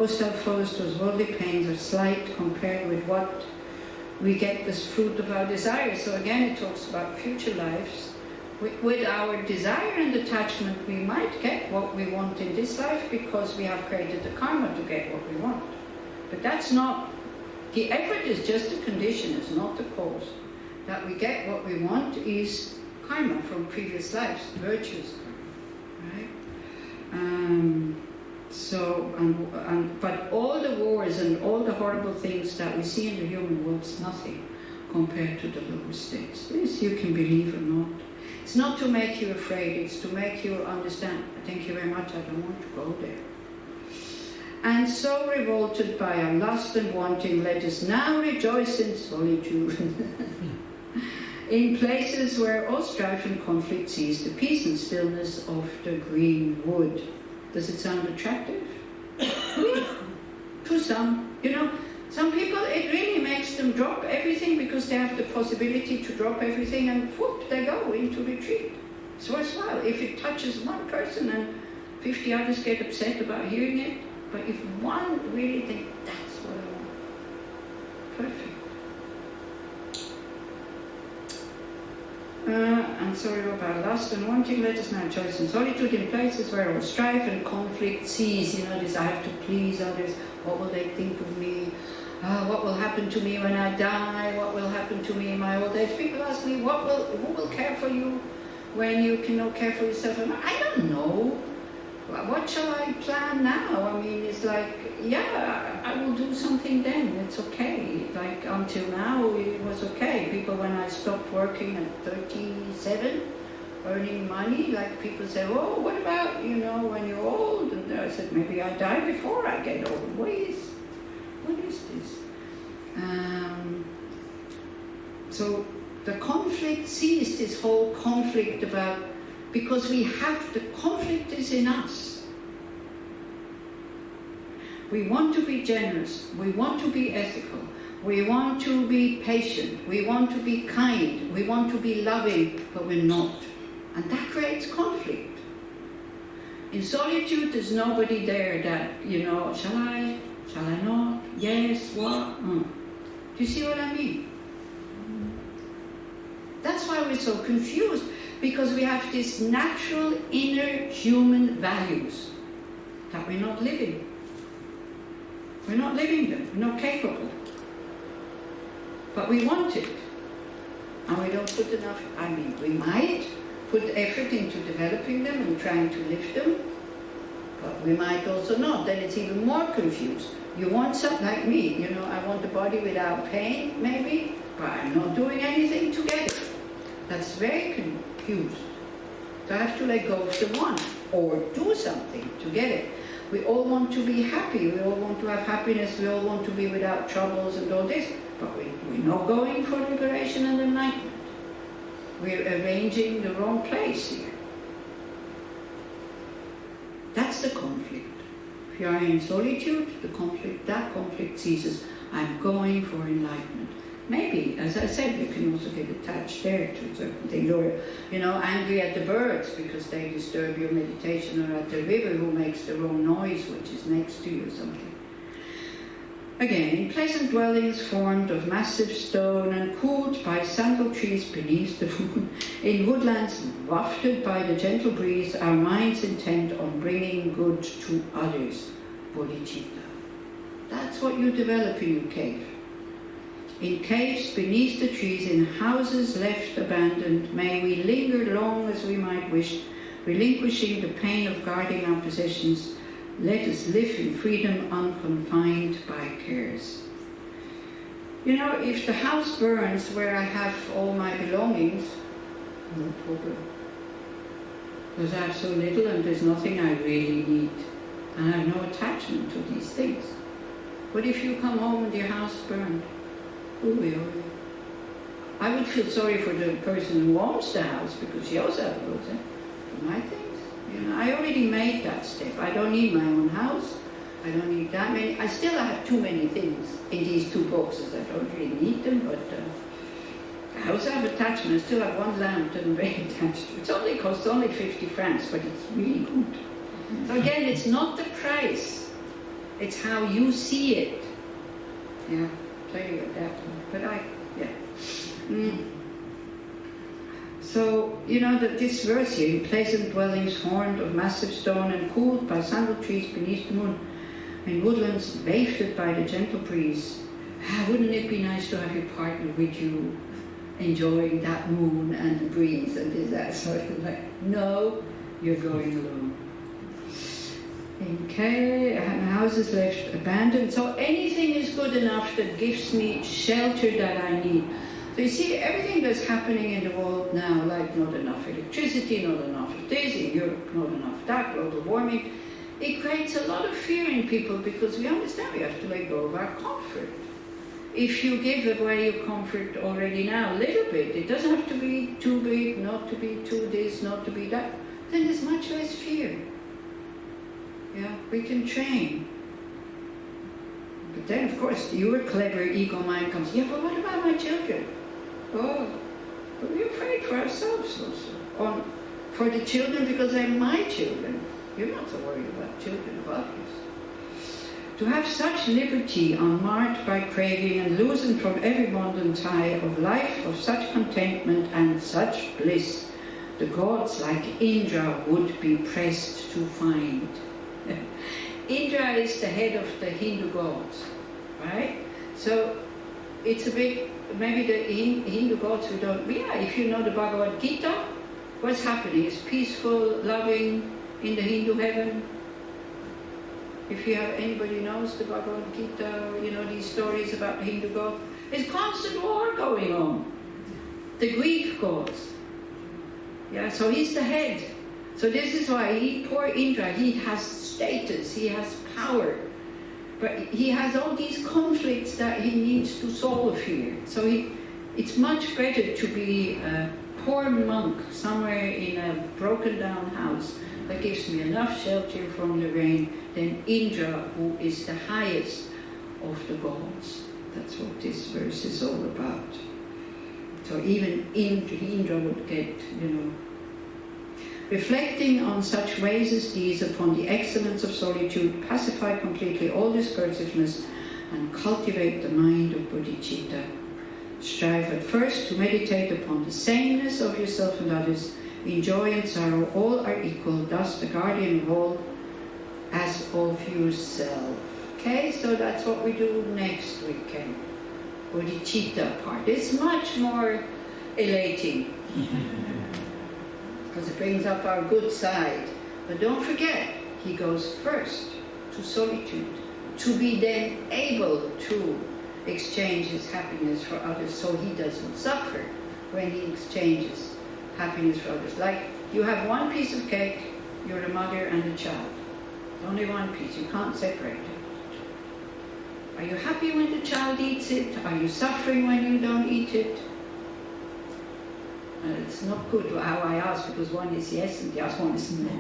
Those self-flows, those worldly pains are slight compared with what we get this fruit of our desire. So again, it talks about future lives. With our desire and attachment, we might get what we want in this life because we have created the karma to get what we want. But that's not, the effort is just a condition, it's not the cause. That we get what we want is karma from previous lives, virtues, right? But all the wars and all the horrible things that we see in the human world is nothing compared to the lower states. This you can believe or not. It's not to make you afraid, it's to make you understand. Thank you very much, I don't want to go there. And so revolted by our lust and wanting, let us now rejoice in solitude. In places where all strife and conflict cease, the peace and stillness of the green wood. Does it sound attractive? To some, some people it really makes them drop everything because they have the possibility to drop everything and whoop, they go into retreat. It's worthwhile. If it touches one person and 50 others get upset about hearing it, but if one really thinks, that's what I want, perfect. And sorry about lust and wanting, let us now rejoice in solitude in places where all strife and conflict cease. This I have to please others. What will they think of me? What will happen to me when I die? What will happen to me in my old age? People ask me, who will care for you when you cannot care for yourself? I don't know. What shall I plan now? It's like, yeah, I will do something then. It's okay. Like until now, it was okay. People, when I stopped working at 37, earning money, like people say, oh, what about, when you're old? And I said, maybe I die before I get old. What is this? So the conflict ceased, this whole conflict about, because the conflict is in us. We want to be generous, we want to be ethical, we want to be patient, we want to be kind, we want to be loving, but we're not. And that creates conflict. In solitude, there's nobody there that, shall I not? Yes, what? Do you see what I mean? That's why we're so confused, because we have these natural inner human values that we're not living. We're not living them, we're not capable. But we want it. And we don't put enough, we might put effort into developing them and trying to lift them, but we might also not. Then it's even more confused. You want something like me, I want a body without pain, maybe, but I'm not doing anything to get it. That's very confused. So I have to let go of the want, or do something to get it. We all want to be happy, we all want to have happiness, we all want to be without troubles and all this, but we're not going for liberation and enlightenment. We're arranging the wrong place here. That's the conflict. If you are in solitude, that conflict ceases. I'm going for enlightenment. Maybe, as I said, you can also get attached there to certain things, or, angry at the birds because they disturb your meditation, or at the river who makes the wrong noise, which is next to you or something. Again, in pleasant dwellings formed of massive stone and cooled by sandal trees beneath the moon, in woodlands wafted by the gentle breeze, our minds intent on bringing good to others, Bodhisattva. That's what you develop in your cave. In caves beneath the trees, in houses left abandoned, may we linger long as we might wish, relinquishing the pain of guarding our possessions. Let us live in freedom unconfined by cares. If the house burns where I have all my belongings, no problem. Because I have so little and there's nothing I really need. And I have no attachment to these things. But if you come home and your house burned, I would feel sorry for the person who owns the house, because she also has to go for my things. I already made that step. I don't need my own house. I don't need that many. I still have too many things in these two boxes. I don't really need them, but I also have attachment. I still have one lamp that I'm very attached to. It costs only 50 francs, but it's really good. So again, it's not the price. It's how you see it. Yeah, play with that one. But So, you know that this verse here, in pleasant dwellings formed of massive stone and cooled by sandal trees beneath the moon, in woodlands wafted by the gentle breeze. Wouldn't it be nice to have your partner with you, enjoying that moon and the breeze and this, that sort of like, no, you're going alone. Okay, houses left abandoned. So anything is good enough that gives me shelter that I need. So you see, everything that's happening in the world now, like not enough electricity, not enough of this, in Europe, not enough of that, global warming, it creates a lot of fear in people because we understand we have to let go of our comfort. If you give away your comfort already now, a little bit, it doesn't have to be too big, not to be too this, not to be that, then there's much less fear. Yeah, we can train. But then, of course, your clever ego mind comes, yeah, but what about my children? Oh, but we're afraid for ourselves also. For the children, because they're my children. You're not so worried about children of others. To have such liberty unmarred by craving and loosened from every bond and tie of life, of such contentment and such bliss, the gods like Indra would be pressed to find. Indra is the head of the Hindu gods, right? So it's a bit, maybe the Hindu gods who don't, if you know the Bhagavad Gita, what's happening? It's peaceful, loving in the Hindu heaven. If you have anybody knows the Bhagavad Gita, you know these stories about the Hindu gods, there's constant war going on. The Greek gods. Yeah, so he's the head. So this is why poor Indra, he has status, he has power, but he has all these conflicts that he needs to solve here. So it's much better to be a poor monk somewhere in a broken down house that gives me enough shelter from the rain than Indra, who is the highest of the gods. That's what this verse is all about. So even Indra would get, reflecting on such ways as these upon the excellence of solitude, pacify completely all discursiveness and cultivate the mind of bodhicitta. Strive at first to meditate upon the sameness of yourself and others. In joy and sorrow all are equal, thus the guardian of all as of yourself. Okay, so that's what we do next weekend. Bodhicitta part. It's much more elating. Because it brings up our good side. But don't forget, he goes first to solitude, to be then able to exchange his happiness for others so he doesn't suffer when he exchanges happiness for others. Like, you have one piece of cake, you're a mother and a child. Only one piece, you can't separate it. Are you happy when the child eats it? Are you suffering when you don't eat it? It's not good how I ask, because one is yes and the other one is no.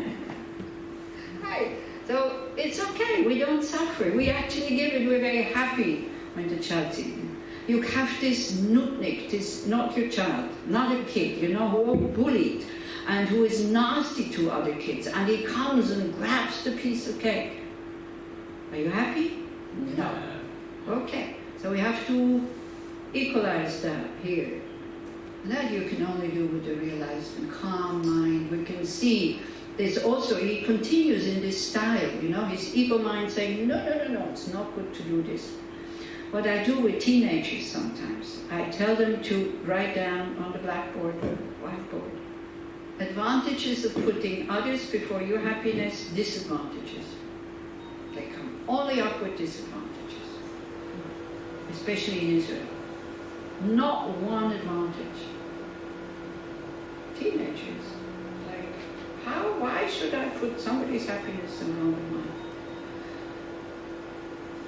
Right. So it's okay, we don't suffer. We actually give it, we're very happy when the child's eating. You have this nutnik, this not your child, not a kid, who are bullied and who is nasty to other kids, and he comes and grabs the piece of cake. Are you happy? No. Okay. So we have to equalize that here. That you can only do with a realized and calm mind. We can see there's also, he continues in this style, his ego mind saying, no, it's not good to do this. What I do with teenagers sometimes, I tell them to write down on the blackboard or whiteboard advantages of putting others before your happiness, disadvantages. They come only up with disadvantages, especially in Israel. Not one advantage. Teenagers, why should I put somebody's happiness along with mine?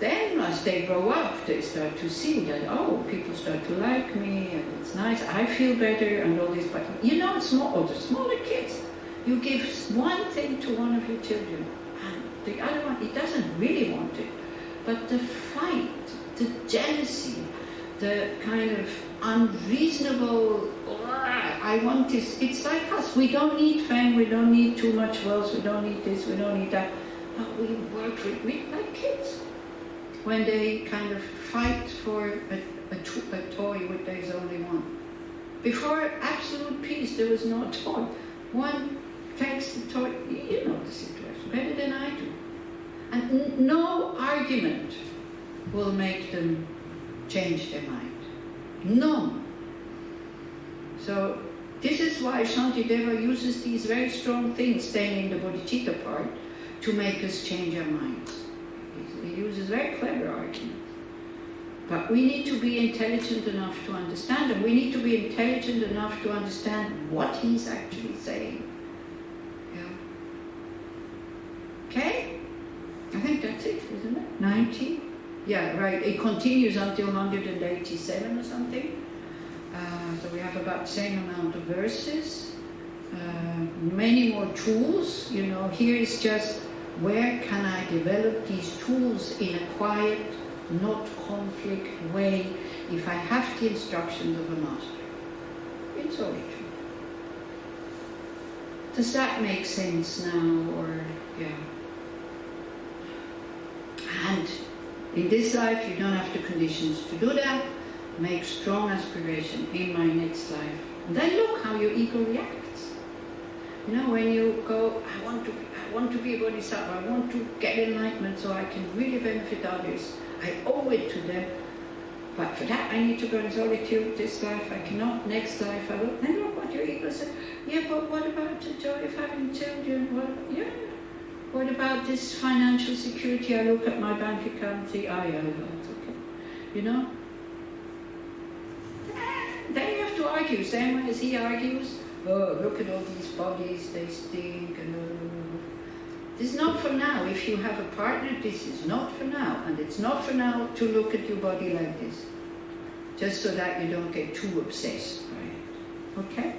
Then as they grow up, they start to see that, people start to like me, and it's nice, I feel better, and all this. But the smaller kids, you give one thing to one of your children, and the other one, he doesn't really want it. But the fight, the jealousy, the kind of unreasonable, I want this, it's like us. We don't need fame, we don't need too much wealth, we don't need this, we don't need that. But we work with like kids. when they kind of fight for a toy which there's only one. Before absolute peace, there was no toy. One takes the toy, you know the situation better than I do. And no argument will make them change their mind. None. So this is why Shantideva uses these very strong things, staying in the bodhicitta part, to make us change our minds. He uses very clever arguments. But we need to be intelligent enough to understand them. We need to be intelligent enough to understand what he's actually saying. Yeah. Okay? I think that's it, isn't it? 90? Yeah, right. It continues until 187 or something. So we have about the same amount of verses. Many more tools. You know, here is just where can I develop these tools in a quiet, not conflict way if I have the instructions of a master. In solitude. Does that make sense now? Or, yeah. And in this life you don't have the conditions to do that. Make strong aspiration in my next life. And then look how your ego reacts. You know, when you go, I want to be a bodhisattva, I want to get enlightenment so I can really benefit others. I owe it to them. But for that I need to go in solitude. This life I cannot, next life I will. Then look what your ego says. Yeah, but what about the joy of having children? What about this financial security? I look at my bank account and say, yeah, that's okay. You know? Then you have to argue, same way as he argues. Oh, look at all these bodies, they stink. This is not for now. If you have a partner, this is not for now. And it's not for now to look at your body like this. Just so that you don't get too obsessed by it. Okay?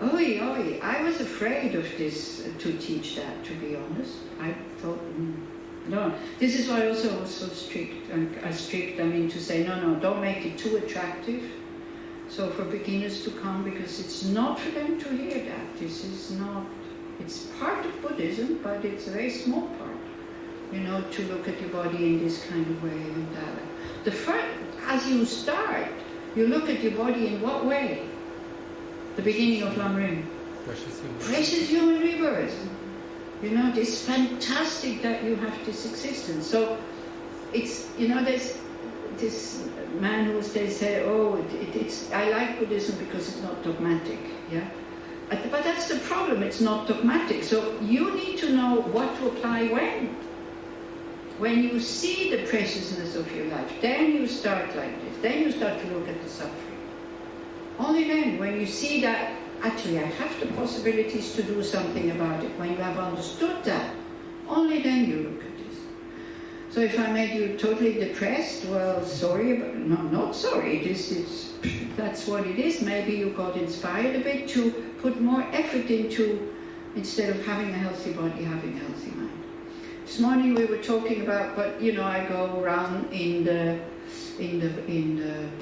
Oi, I was afraid of this, to teach that, to be honest. I thought, no. This is why also I was so strict. I mean, to say, no, don't make it too attractive. So for beginners to come, because it's not for them to hear that. This is not, it's part of Buddhism, but it's a very small part. You know, to look at your body in this kind of way. And as you start, you look at your body in what way? The beginning of Lamrim. Precious human rebirth. You know, it's fantastic that you have this existence. So it's, you know, there's this man who say, I like Buddhism because it's not dogmatic. Yeah, but that's the problem. It's not dogmatic. So you need to know what to apply when. When you see the preciousness of your life, then you start like this. Then you start to look at the suffering. Only then, when you see that, actually I have the possibilities to do something about it, when you have understood that, only then you look at this. So if I made you totally depressed, well, sorry, but not sorry, that's what it is. Maybe you got inspired a bit to put more effort into, instead of having a healthy body, having a healthy mind. This morning we were talking about, but you know, I go around in the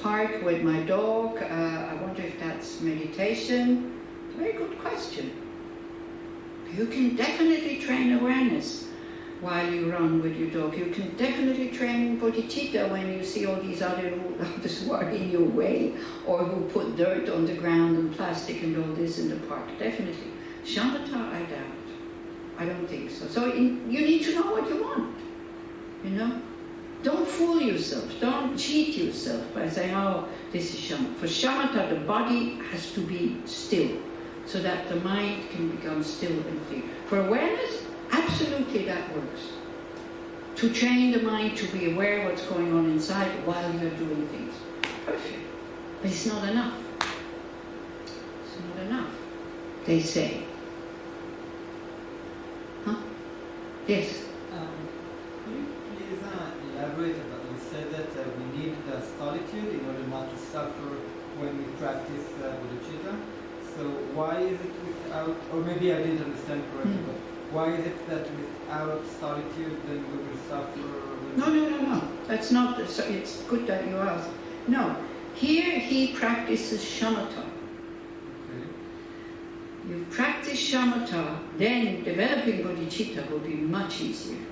park with my dog. I wonder if that's meditation. It's a very good question. You can definitely train awareness while you run with your dog. You can definitely train bodhicitta when you see all these others who are in your way, or who put dirt on the ground and plastic and all this in the park. Definitely. Shamatha, I doubt. I don't think so. So you need to know what you want. You know? Don't fool yourself. Don't cheat yourself by saying, oh, this is shamatha. For shamatha, the body has to be still, so that the mind can become still and clear. For awareness, absolutely that works. To train the mind to be aware of what's going on inside while you're doing things. Perfect. But it's not enough. It's not enough, they say. Huh? Yes? Elaborate about it. You said that we need the solitude in order not to suffer when we practice bodhicitta. So why is it without, or maybe I didn't understand correctly, but why is it that without solitude then we will suffer? No. That's not, it's good that you asked. No, here he practices shamatha. Okay. You practice shamatha, then developing bodhicitta will be much easier.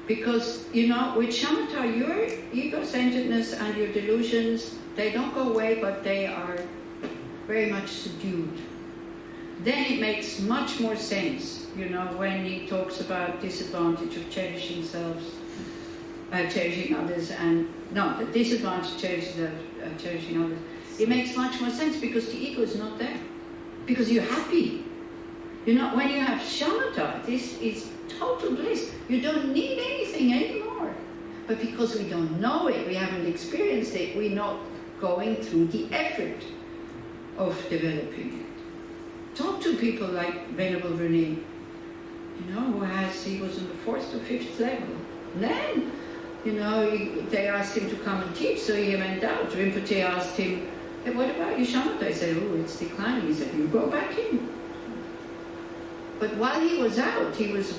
Because, with shamatha, your ego-centeredness and your delusions, they don't go away, but they are very much subdued. Then it makes much more sense, when he talks about disadvantage of cherishing cherishing others, and the disadvantage of cherishing others. It makes much more sense because the ego is not there. Because you're happy. When you have shamatha, this is total bliss. You don't need anything anymore. But because we don't know it, we haven't experienced it, we're not going through the effort of developing it. Talk to people like Venerable Rene, he was on the 4th or 5th level. And then, they asked him to come and teach, so he went out. Rinpoche asked him, "Hey, what about your shamatha?" He said, "Oh, it's declining." He said, "You go back in." But while he was out, he was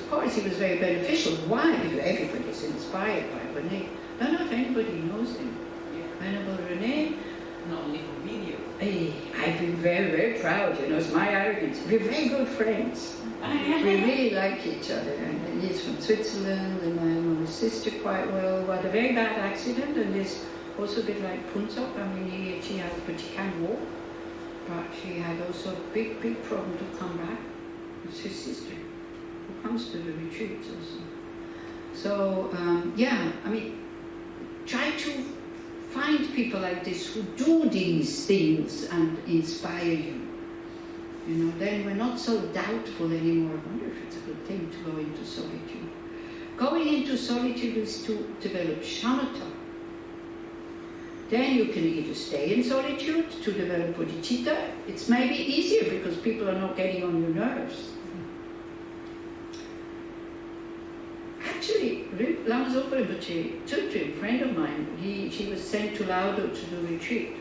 very beneficial. Why? Because everybody's inspired by Rene. I don't know if anybody knows him. Venerable Rene. Not only for video. I've been very, very proud, it's my arrogance. We're very good friends. We really like each other. And he's from Switzerland, and I know his sister quite well, who had a very bad accident, and is also a bit like Punsop. She can't walk, but she had also a big, big problem to come back. It's his sister, who comes to the retreats also. So, try to find people like this who do these things and inspire you. Then we're not so doubtful anymore. I wonder if it's a good thing to go into solitude. Going into solitude is to develop shamatha. Then you can either stay in solitude to develop bodhicitta. It's maybe easier because people are not getting on your nerves. Actually, Lama Zopa Rinpoche, Tutri, a friend of mine, she was sent to Laudo to do retreat.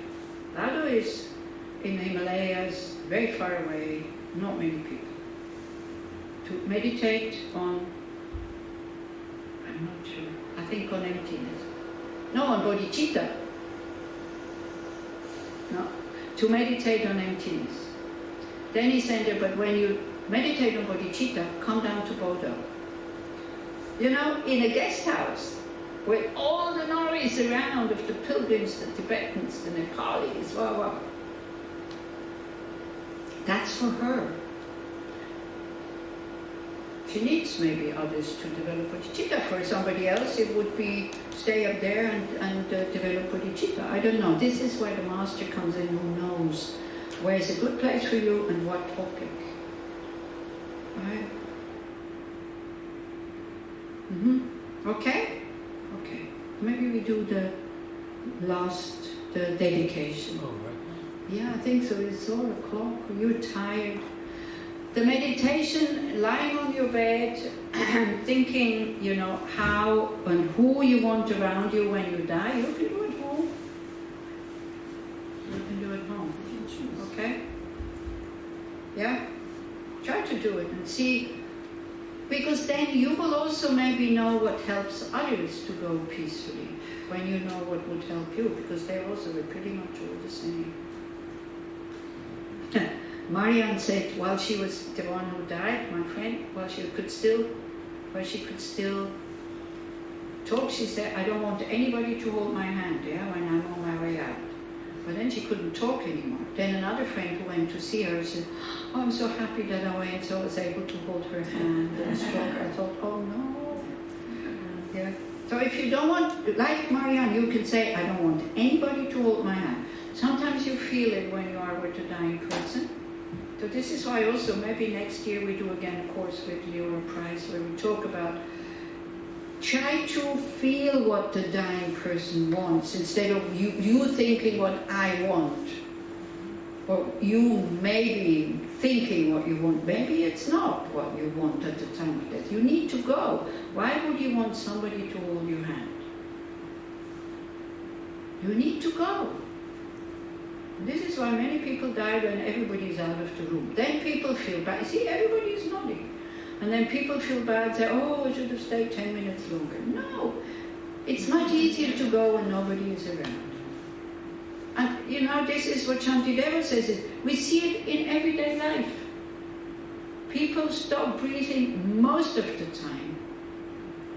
Laudo is in the Himalayas, very far away, not many people. To meditate on, I'm not sure, I think on emptiness. No, on bodhicitta. No, to meditate on emptiness. Then he said, but when you meditate on bodhicitta, come down to Bodho. In a guest house, with all the Noris around of the pilgrims, the Tibetans, the Nepalis, That's for her. She needs maybe others to develop bodhicitta. For somebody else, it would be stay up there and develop bodhicitta. I don't know. This is where the master comes in, who knows where's a good place for you and what topic. Right? Okay? Okay. Maybe we do the dedication. Oh, right. Yeah, I think so. It's 4:00. You're tired. The meditation, lying on your bed, thinking, how and who you want around you when you die, you can do at home. You can do at home. Okay? Yeah? Try to do it and see. Because then you will also maybe know what helps others to go peacefully, when you know what would help you, because they're also pretty much all the same. Marianne said, while she was the one who died, my friend, while she could still talk, she said, I don't want anybody to hold my hand, when I'm on my way out. But then she couldn't talk anymore. Then another friend who went to see her said, "Oh, I'm so happy that I went, so I was able to hold her hand and stroke her." I thought, oh no. Yeah. So if you don't want, like Marianne, you can say, I don't want anybody to hold my hand. Sometimes you feel it when you are with a dying person. So this is why also maybe next year we do again a course with Leora Price where we talk about try to feel what the dying person wants instead of you thinking what I want. Or you maybe thinking what you want. Maybe it's not what you want at the time of death. You need to go. Why would you want somebody to hold your hand? You need to go. This is why many people die when everybody's out of the room. Then people feel bad. See, everybody's nodding. And then people feel bad, say, oh, I should have stayed 10 minutes longer. No, it's much easier to go when nobody is around. And this is what Shantideva says, we see it in everyday life. People stop breathing most of the time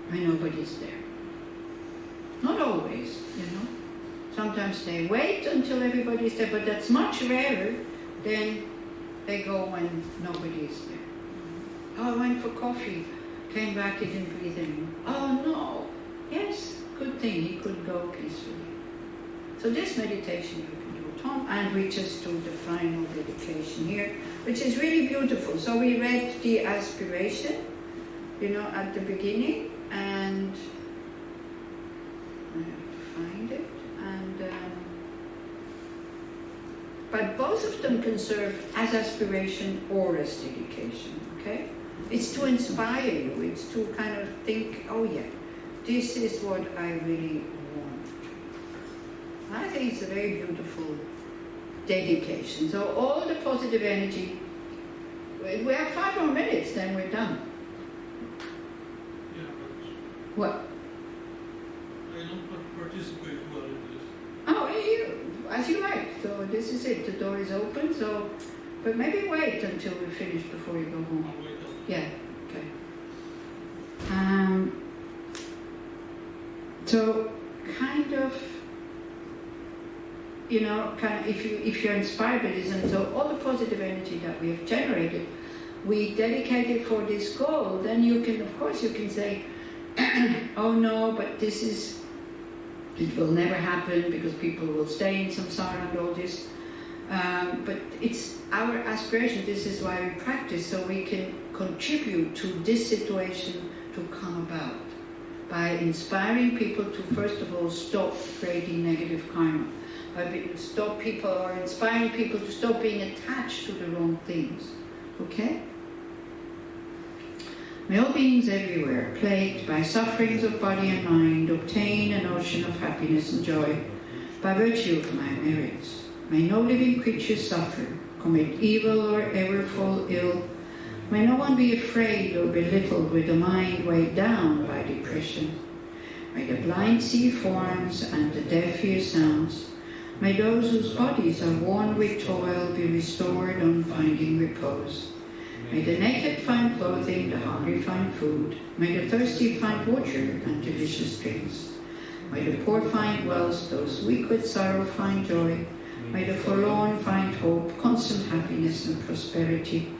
when nobody's there. Not always, you know. Sometimes they wait until everybody's there, but that's much rarer than they go when nobody is there. Oh, I went for coffee, came back, he didn't breathe anymore. Oh no, yes, good thing, he could go peacefully. So this meditation you can do, Tom, and we just do the final dedication here, which is really beautiful. So we read the aspiration, you know, at the beginning, and I have to find it. And but both of them can serve as aspiration or as dedication, okay? It's to inspire you, it's to kind of think, oh yeah, this is what I really want. I think it's a very beautiful dedication. So all the positive energy, we have 5 more minutes, then we're done. Yeah, but What? I don't participate well in this. Oh, as you like. So this is it. The door is open. So, but maybe wait until we finish before you go home. I'll wait up. Yeah. Okay. So, kind of, you know, if you're inspired by this, and so all the positive energy that we have generated, we dedicate it for this goal. Then you can, of course, you can say, oh no, but it will never happen because people will stay in samsara and all this. But it's our aspiration. This is why we practice, so we can contribute to this situation to come about by inspiring people to, first of all, stop creating negative karma, by stop people or inspiring people to stop being attached to the wrong things. Okay? May all beings everywhere, plagued by sufferings of body and mind, obtain an ocean of happiness and joy by virtue of my merits. May no living creature suffer, commit evil, or ever fall ill. May no one be afraid or belittled with a mind weighed down by depression. May the blind see forms and the deaf hear sounds. May those whose bodies are worn with toil be restored on finding repose. May the naked find clothing, the hungry find food. May the thirsty find water and delicious drinks. May the poor find wealth, those weak with sorrow find joy. May the forlorn find hope, constant happiness and prosperity.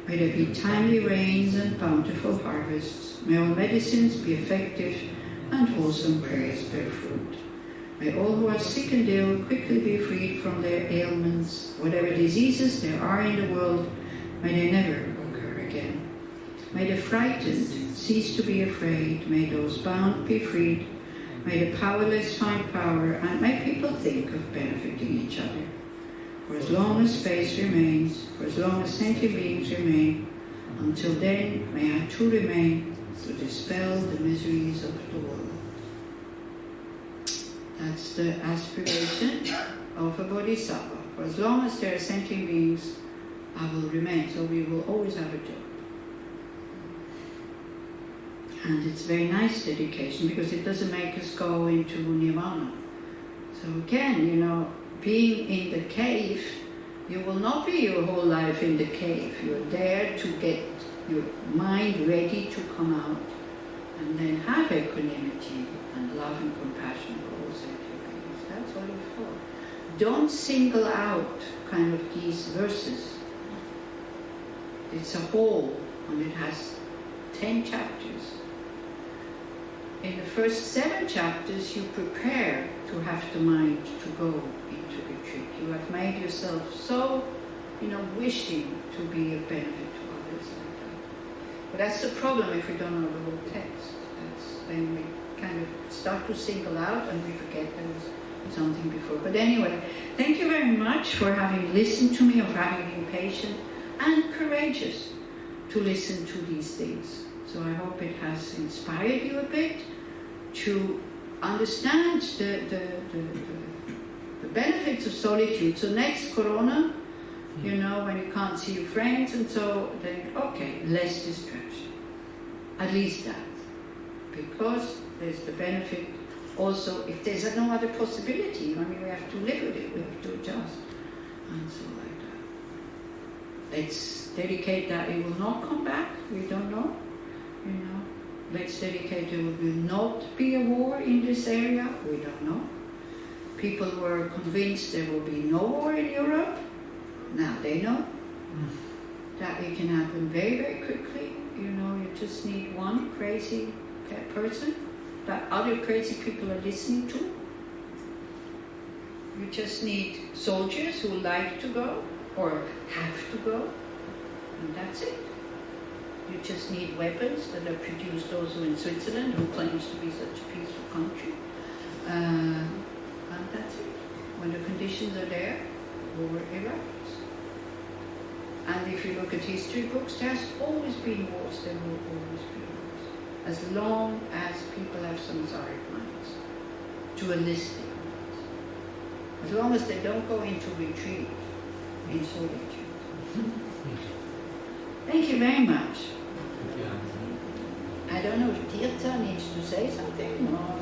May there be timely rains and bountiful harvests. May all medicines be effective and wholesome prayers bear fruit. May all who are sick and ill quickly be freed from their ailments. Whatever diseases there are in the world, may they never occur again. May the frightened cease to be afraid. May those bound be freed. May the powerless find power, and may people think of benefiting each other. For as long as space remains, for as long as sentient beings remain, until then may I too remain to dispel the miseries of the world. That's the aspiration of a Bodhisattva. For as long as there are sentient beings, I will remain, so we will always have a job. And it's very nice dedication because it doesn't make us go into nirvana. So again, you know, being in the cave, you will not be your whole life in the cave. You're there to get your mind ready to come out and then have equanimity and love and compassion for all sentient beings. That's what it's for. Don't single out kind of these verses. It's a whole, and it has 10 chapters. In the first 7 chapters, you prepare to have the mind to go into retreat. You have made yourself so, wishing to be of benefit to others like that. But that's the problem if we don't know the whole text. Then we kind of start to single out and we forget there was something before. But anyway, thank you very much for having listened to me, for having been patient and courageous to listen to these things. So I hope it has inspired you a bit to understand the benefits of solitude. So next Corona, when you can't see your friends and so, then okay, less distraction. At least that. Because there's the benefit also, if there's no other possibility, we have to live with it, we have to adjust. And so like that. Let's dedicate that it will not come back, we don't know. let's dedicate there will not be a war in this area. We don't know. People were convinced there will be no war in Europe. Now they know that it can happen very, very quickly. You know, you just need one crazy person that other crazy people are listening to. You just need soldiers who like to go or have to go, and that's it. You just need weapons that are produced also in Switzerland, who claims to be such a peaceful country. And that's it. When the conditions are there, war erupts. And if you look at history books, there has always been wars, there will always be wars. As long as people have samsaric minds, dualistic minds. As long as they don't go into retreat, in solitude. Thank you very much. I don't know if Tirtha needs to say something or...